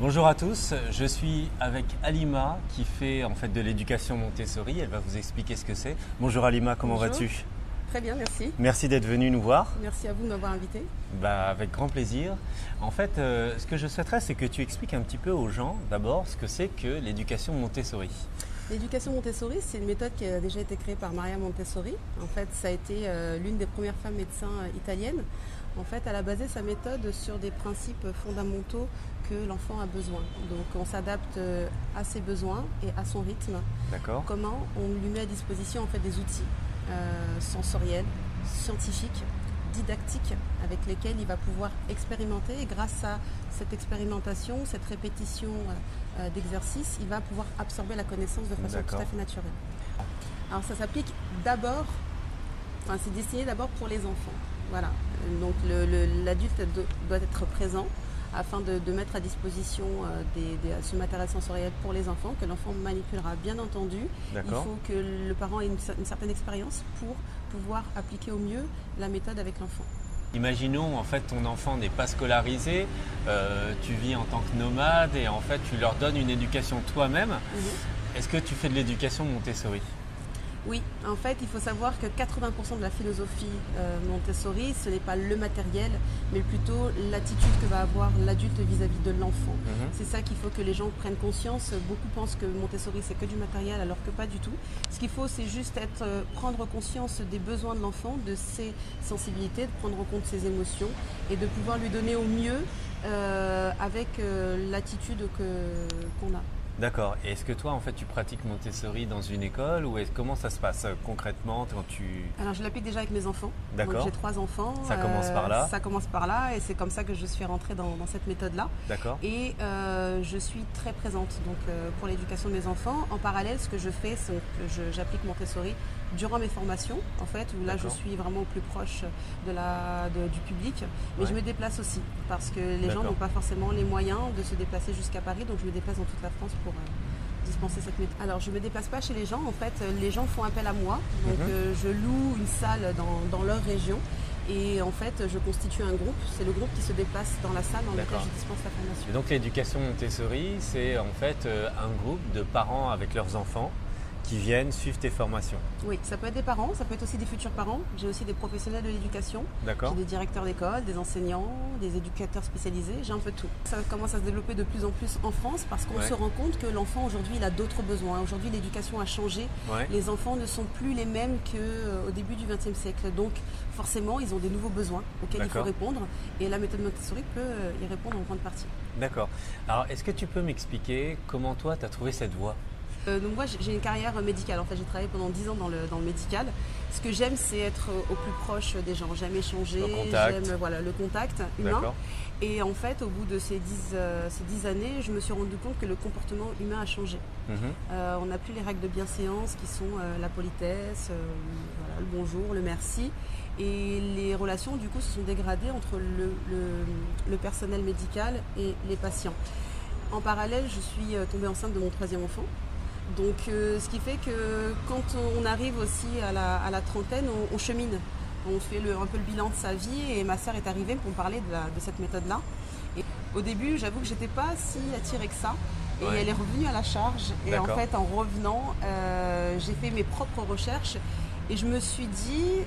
Bonjour à tous, je suis avec Halima qui fait en fait de l'éducation Montessori. Elle va vous expliquer ce que c'est. Bonjour Halima, comment vas-tu? Très bien, merci. Merci d'être venue nous voir. Merci à vous de m'avoir invité. Avec grand plaisir. En fait, ce que je souhaiterais, c'est que tu expliques un petit peu aux gens d'abord ce que c'est que l'éducation Montessori. L'éducation Montessori, c'est une méthode qui a déjà été créée par Maria Montessori. En fait, ça a été l'une des premières femmes médecins italiennes. En fait, elle a basé sa méthode sur des principes fondamentaux que l'enfant a besoin. Donc, on s'adapte à ses besoins et à son rythme. D'accord. Comment on lui met à disposition en fait des outils sensoriels, scientifiques, didactiques, avec lesquels il va pouvoir expérimenter. Et grâce à cette expérimentation, cette répétition d'exercices, il va pouvoir absorber la connaissance de façon tout à fait naturelle. Alors, ça s'applique d'abord, c'est destiné d'abord pour les enfants. Voilà, donc l'adulte doit être présent afin de mettre à disposition ce matériel sensoriel pour les enfants, que l'enfant manipulera bien entendu. Il faut que le parent ait une certaine expérience pour pouvoir appliquer au mieux la méthode avec l'enfant. Imaginons en fait ton enfant n'est pas scolarisé, tu vis en tant que nomade et en fait tu leur donnes une éducation toi-même. Est-ce que tu fais de l'éducation Montessori ? Oui, en fait, il faut savoir que 80% de la philosophie Montessori, ce n'est pas le matériel, mais plutôt l'attitude que va avoir l'adulte vis-à-vis de l'enfant. C'est ça qu'il faut que les gens prennent conscience. Beaucoup pensent que Montessori, c'est que du matériel, alors que pas du tout. Ce qu'il faut, c'est juste prendre conscience des besoins de l'enfant, de ses sensibilités, de prendre en compte ses émotions et de pouvoir lui donner au mieux avec l'attitude qu'on a. D'accord. Et est-ce que toi, en fait, tu pratiques Montessori dans une école ou comment ça se passe concrètement quand tu… Alors, je l'applique déjà avec mes enfants. D'accord. J'ai 3 enfants. Ça commence par là. Ça commence par là et c'est comme ça que je suis rentrée dans cette méthode-là. D'accord. Et je suis très présente pour l'éducation de mes enfants. En parallèle, ce que je fais, c'est que j'applique Montessori durant mes formations, en fait, où là, je suis vraiment au plus proche du public. Mais je me déplace aussi parce que les gens n'ont pas forcément les moyens de se déplacer jusqu'à Paris. Donc, je me déplace dans toute la France pour dispenser cette méthode. Alors, je ne me déplace pas chez les gens. En fait, les gens font appel à moi. Donc, je loue une salle dans leur région. Et en fait, je constitue un groupe. C'est le groupe qui se déplace dans la salle dans laquelle je dispense la formation. Et donc, l'éducation Montessori, c'est en fait un groupe de parents avec leurs enfants qui viennent suivre tes formations. Oui, ça peut être des parents, ça peut être aussi des futurs parents. J'ai aussi des professionnels de l'éducation. D'accord. J'ai des directeurs d'école, des enseignants, des éducateurs spécialisés, j'ai un peu tout. Ça commence à se développer de plus en plus en France parce qu'on se rend compte que l'enfant aujourd'hui, il a d'autres besoins. Aujourd'hui, l'éducation a changé. Les enfants ne sont plus les mêmes qu'au début du XXe siècle. Donc, forcément, ils ont des nouveaux besoins auxquels il faut répondre. Et la méthode Montessori peut y répondre en grande partie. D'accord. Alors, est-ce que tu peux m'expliquer comment toi, tu as trouvé cette voie ? Donc moi j'ai une carrière médicale, en fait j'ai travaillé pendant 10 ans dans le médical. Ce que j'aime c'est être au plus proche des gens, j'aime échanger, j'aime le contact humain. Et en fait au bout de ces 10 années je me suis rendu compte que le comportement humain a changé. On n'a plus les règles de bienséance qui sont la politesse, le bonjour, le merci. Et les relations du coup se sont dégradées entre le personnel médical et les patients. En parallèle je suis tombée enceinte de mon 3e enfant. Donc ce qui fait que quand on arrive aussi à la trentaine, on chemine. On fait un peu le bilan de sa vie et ma sœur est arrivée pour me parler de cette méthode-là. Et au début, j'avoue que je n'étais pas si attirée que ça. Et elle est revenue à la charge. Et en fait, en revenant, j'ai fait mes propres recherches. Et je me suis dit,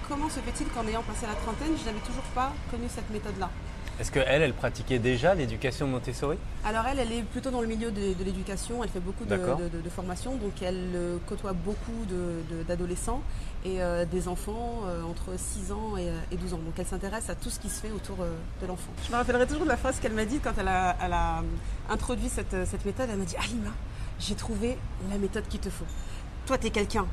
comment se fait-il qu'en ayant passé la trentaine, je n'avais toujours pas connu cette méthode-là ? Est-ce qu'elle pratiquait déjà l'éducation Montessori ? Alors elle est plutôt dans le milieu de l'éducation, elle fait beaucoup de formations, donc elle côtoie beaucoup d'adolescents et des enfants entre 6 ans et 12 ans. Donc elle s'intéresse à tout ce qui se fait autour de l'enfant. Je me rappellerai toujours de la phrase qu'elle m'a dit quand elle a introduit cette méthode. Elle m'a dit « Halima, j'ai trouvé la méthode qu'il te faut. Toi, tu es quelqu'un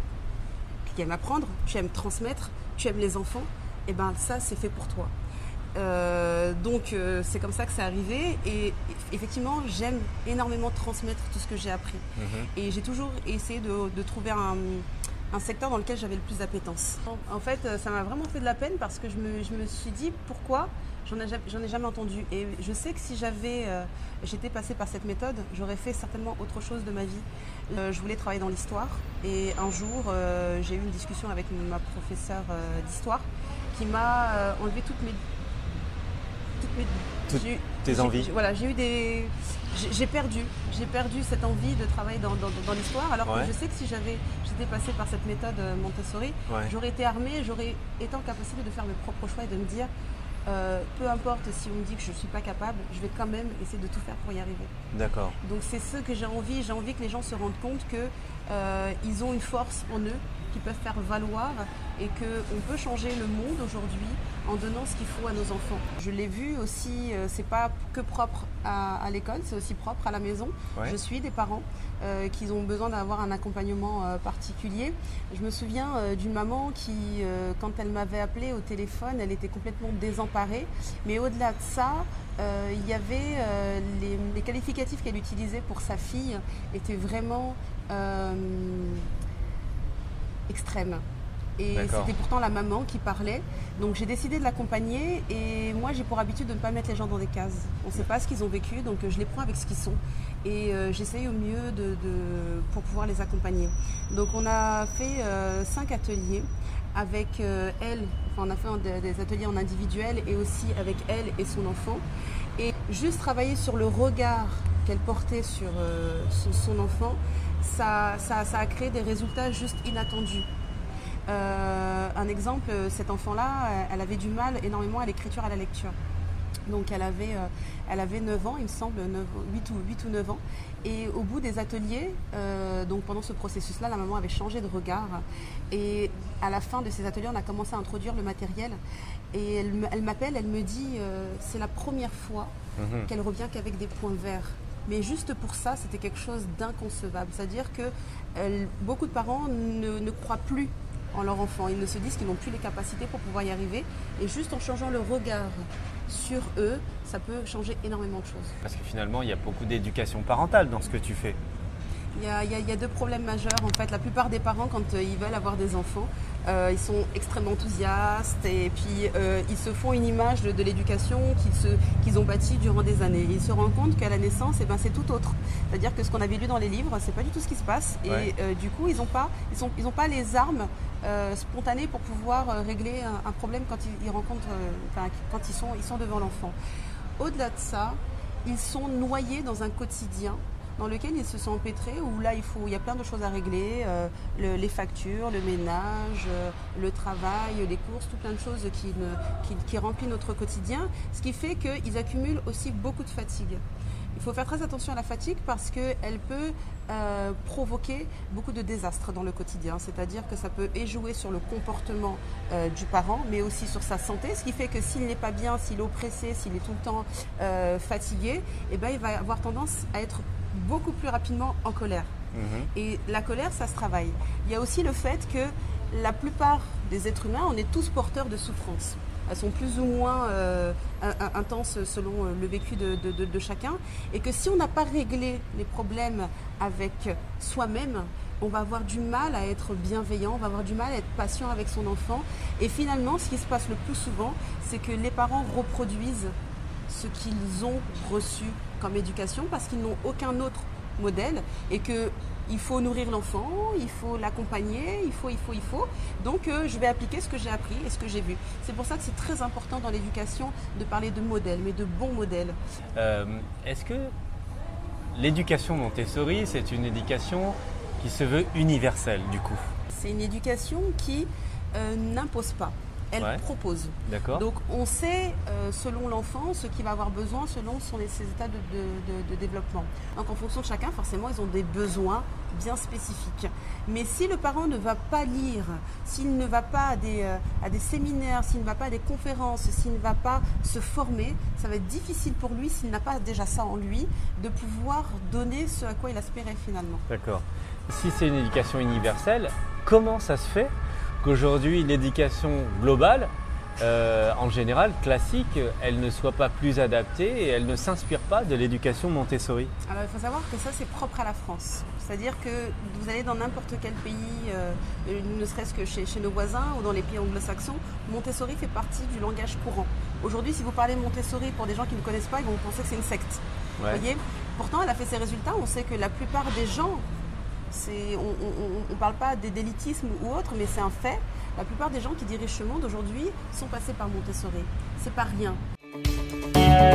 qui aime apprendre, tu aimes transmettre, tu aimes les enfants, et bien ça, c'est fait pour toi. » Donc c'est comme ça que c'est arrivé et effectivement j'aime énormément transmettre tout ce que j'ai appris et j'ai toujours essayé de trouver un secteur dans lequel j'avais le plus d'appétence. En fait ça m'a vraiment fait de la peine parce que je me suis dit pourquoi j'en ai jamais entendu et je sais que si j'étais passée par cette méthode j'aurais fait certainement autre chose de ma vie. Je voulais travailler dans l'histoire et un jour j'ai eu une discussion avec ma professeure d'histoire qui m'a enlevé toutes mes toutes tes envies. Voilà, j'ai perdu cette envie de travailler dans l'histoire, alors que je sais que si j'étais passée par cette méthode Montessori, j'aurais été armée, j'aurais été en capacité de faire mes propres choix et de me dire peu importe si on me dit que je ne suis pas capable, je vais quand même essayer de tout faire pour y arriver. D'accord. Donc c'est ce que j'ai envie que les gens se rendent compte qu'ils ont une force en eux qu'ils peuvent faire valoir et qu'on peut changer le monde aujourd'hui en donnant ce qu'il faut à nos enfants. Je l'ai vu aussi, c'est pas que propre à l'école, c'est aussi propre à la maison. Je suis des parents qui ont besoin d'avoir un accompagnement particulier. Je me souviens d'une maman qui, quand elle m'avait appelée au téléphone, elle était complètement désemparée. Mais au-delà de ça, il y avait les qualificatifs qu'elle utilisait pour sa fille étaient vraiment extrêmes. Et c'était pourtant la maman qui parlait. Donc j'ai décidé de l'accompagner et moi j'ai pour habitude de ne pas mettre les gens dans des cases. On ne sait pas ce qu'ils ont vécu, donc je les prends avec ce qu'ils sont. Et j'essaye au mieux pour pouvoir les accompagner. Donc on a fait 5 ateliers avec elle. Enfin, on a fait des ateliers en individuel et aussi avec elle et son enfant. Et juste travailler sur le regard qu'elle portait sur son enfant, ça a créé des résultats juste inattendus. Un exemple, cet enfant-là, elle avait du mal énormément à l'écriture, à la lecture. Donc elle avait 9 ans, il me semble, 8 ou 9 ans. Et au bout des ateliers, donc pendant ce processus-là, la maman avait changé de regard. Et à la fin de ces ateliers, on a commencé à introduire le matériel. Et elle m'appelle, elle me dit, c'est la première fois qu'elle revient qu'avec des points verts. Mais juste pour ça, c'était quelque chose d'inconcevable. C'est-à-dire que beaucoup de parents ne croient plus en leur enfant. Ils ne se disent qu'ils n'ont plus les capacités pour pouvoir y arriver. Et juste en changeant le regard sur eux, ça peut changer énormément de choses. Parce que finalement, il y a beaucoup d'éducation parentale dans ce que tu fais. Il y a 2 problèmes majeurs. En fait, la plupart des parents, quand ils veulent avoir des enfants, ils sont extrêmement enthousiastes et puis ils se font une image de l'éducation qu'ils ont bâtie durant des années. Ils se rendent compte qu'à la naissance, c'est tout autre. C'est-à-dire que ce qu'on avait lu dans les livres, c'est pas du tout ce qui se passe. Et du coup, ils n'ont pas les armes spontanées pour pouvoir régler un problème quand ils rencontrent, quand ils sont devant l'enfant. Au-delà de ça, ils sont noyés dans un quotidien dans lequel ils se sont empêtrés, où là il y a plein de choses à régler, les factures, le ménage, le travail, les courses, tout plein de choses qui remplissent notre quotidien, ce qui fait qu'ils accumulent aussi beaucoup de fatigue. Il faut faire très attention à la fatigue parce qu'elle peut provoquer beaucoup de désastres dans le quotidien. C'est-à-dire que ça peut échouer sur le comportement du parent, mais aussi sur sa santé. Ce qui fait que s'il n'est pas bien, s'il est oppressé, s'il est tout le temps fatigué, il va avoir tendance à être beaucoup plus rapidement en colère. Et la colère, ça se travaille. Il y a aussi le fait que la plupart des êtres humains, on est tous porteurs de souffrances. Elles sont plus ou moins intenses selon le vécu de chacun. Et que si on n'a pas réglé les problèmes avec soi-même, on va avoir du mal à être bienveillant, on va avoir du mal à être patient avec son enfant. Et finalement, ce qui se passe le plus souvent, c'est que les parents reproduisent ce qu'ils ont reçu comme éducation parce qu'ils n'ont aucun autre modèle et qu'il faut nourrir l'enfant, il faut l'accompagner, il faut. Donc je vais appliquer ce que j'ai appris et ce que j'ai vu. C'est pour ça que c'est très important dans l'éducation de parler de modèles, mais de bons modèles. Est-ce que l'éducation Montessori, c'est une éducation qui se veut universelle du coup? C'est une éducation qui n'impose pas. Elle propose. D'accord. Donc on sait, selon l'enfant, ce qu'il va avoir besoin selon ses états de développement. Donc en fonction de chacun, forcément, ils ont des besoins bien spécifiques. Mais si le parent ne va pas lire, s'il ne va pas à des séminaires, s'il ne va pas à des conférences, s'il ne va pas se former, ça va être difficile pour lui, s'il n'a pas déjà ça en lui, de pouvoir donner ce à quoi il aspirait finalement. D'accord. Si c'est une éducation universelle, comment ça se fait qu'aujourd'hui l'éducation globale, en général classique, elle ne soit pas plus adaptée et elle ne s'inspire pas de l'éducation Montessori? Alors il faut savoir que ça c'est propre à la France. C'est-à-dire que vous allez dans n'importe quel pays, ne serait-ce que chez nos voisins ou dans les pays anglo-saxons, Montessori fait partie du langage courant. Aujourd'hui, si vous parlez Montessori pour des gens qui ne connaissent pas, ils vont penser que c'est une secte. Voyez ? Pourtant, elle a fait ses résultats. On sait que la plupart des gens, on ne parle pas d'élitisme ou autre, mais c'est un fait. La plupart des gens qui dirigent ce monde aujourd'hui sont passés par Montessori. C'est pas rien. Merci.